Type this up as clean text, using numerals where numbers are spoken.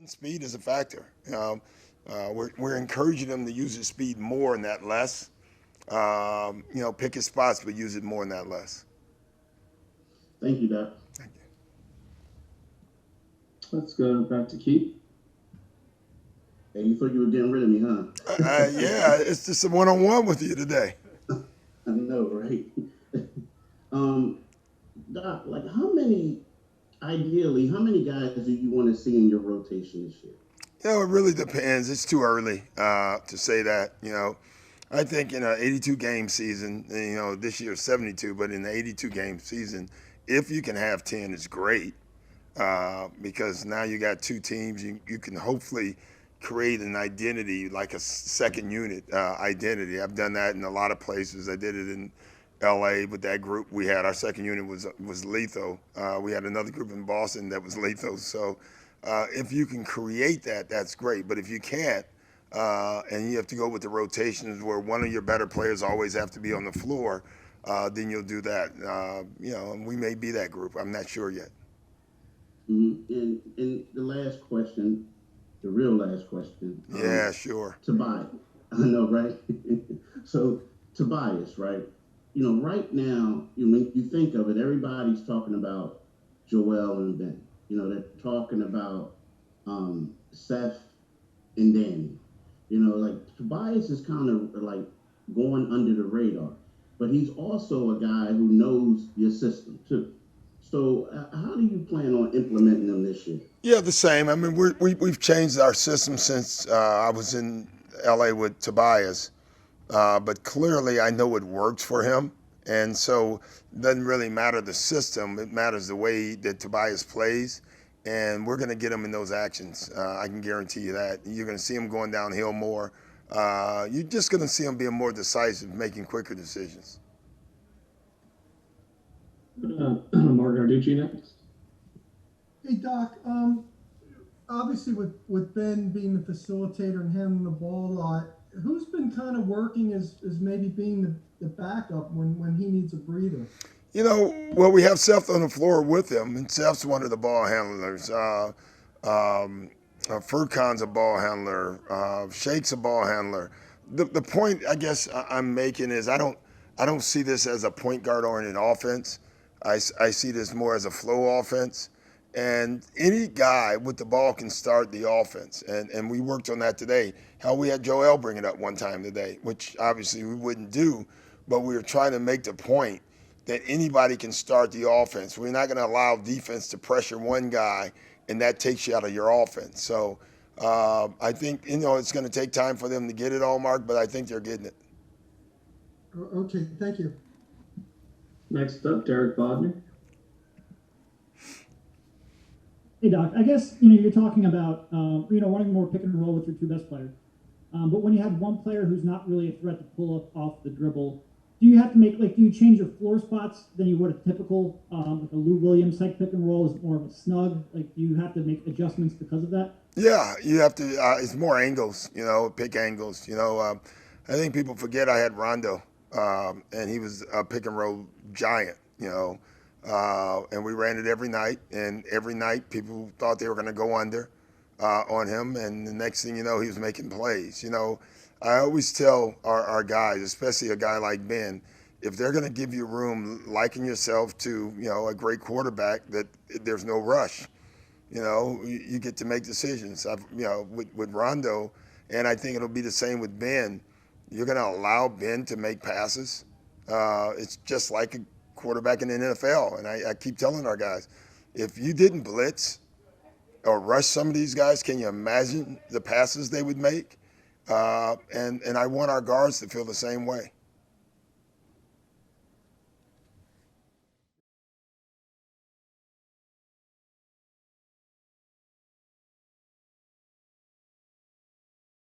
Speed is a factor. We're encouraging them to use his speed more and that less. Pick his spots, but use it more and that less. Thank you, Doc. Thank you. Let's go back to Keith. Hey, you thought you were getting rid of me, huh? Yeah, it's just a one-on-one with you today. I know, right? um, Doc, like ideally, how many guys do you want to see in your rotation this year? It really depends. It's too early to say that. I think in an 82 game season, this year 72, but in the 82 game season, if you can have 10, it's great because now you got two teams. You can hopefully create an identity, like a second unit identity. I've done that in a lot of places. I did it in LA with that group we had. Our second unit was lethal. We had another group in Boston that was lethal. So if you can create that, that's great. But if you can't, and you have to go with the rotations where one of your better players always have to be on the floor, then you'll do that. And we may be that group. I'm not sure yet. Mm-hmm. And the last question, the real last question. Yeah, sure. Tobias, I know, right? So Tobias, right? Right now, when you think of it, everybody's talking about Joel and Ben. They're talking about Seth and Danny. Like Tobias is kind of like going under the radar, but he's also a guy who knows your system too. So how do you plan on implementing them this year? Yeah, the same. I mean, we've changed our system since I was in LA with Tobias, but clearly I know it works for him. And so it doesn't really matter the system. It matters the way that Tobias plays. And we're going to get him in those actions. I can guarantee you that. You're going to see him going downhill more. You're just going to see him being more decisive, making quicker decisions. Mark Narducci next. Hey, Doc. Obviously, with Ben being the facilitator and handling the ball a lot, who's been kind of working as maybe being the backup when he needs a breather? Well, we have Seth on the floor with him, and Seth's one of the ball handlers. Furkan's a ball handler. Shake's a ball handler. The point I guess I'm making is I don't see this as a point guard oriented offense. I see this more as a flow offense. And any guy with the ball can start the offense. And we worked on that today. How we had Joel bring it up one time today, which obviously we wouldn't do, but we were trying to make the point that anybody can start the offense. We're not going to allow defense to pressure one guy, and that takes you out of your offense. So I think, it's going to take time for them to get it all, Mark, but I think they're getting it. Okay, thank you. Next up, Derek Bodner. Hey, Doc. I guess, you're talking about, wanting more pick and roll with your two best players. But when you have one player who's not really a threat to pull up off the dribble, do you have to do you change your floor spots than you would a typical, like a Lou Williams type pick and roll? Is it more of a snug? Do you have to make adjustments because of that? Yeah, you have to. It's more angles, pick angles. I think people forget I had Rondo, and he was a pick and roll giant, and we ran it every night. And every night people thought they were going to go under on him, and the next thing you know, he was making plays. I always tell our guys, especially a guy like Ben, if they're going to give you room, liken yourself to a great quarterback, that there's no rush. You get to make decisions. With Rondo, and I think it'll be the same with Ben. You're going to allow Ben to make passes. It's just like a quarterback in the NFL. And I keep telling our guys, if you didn't blitz or rush some of these guys, can you imagine the passes they would make? And I want our guards to feel the same way.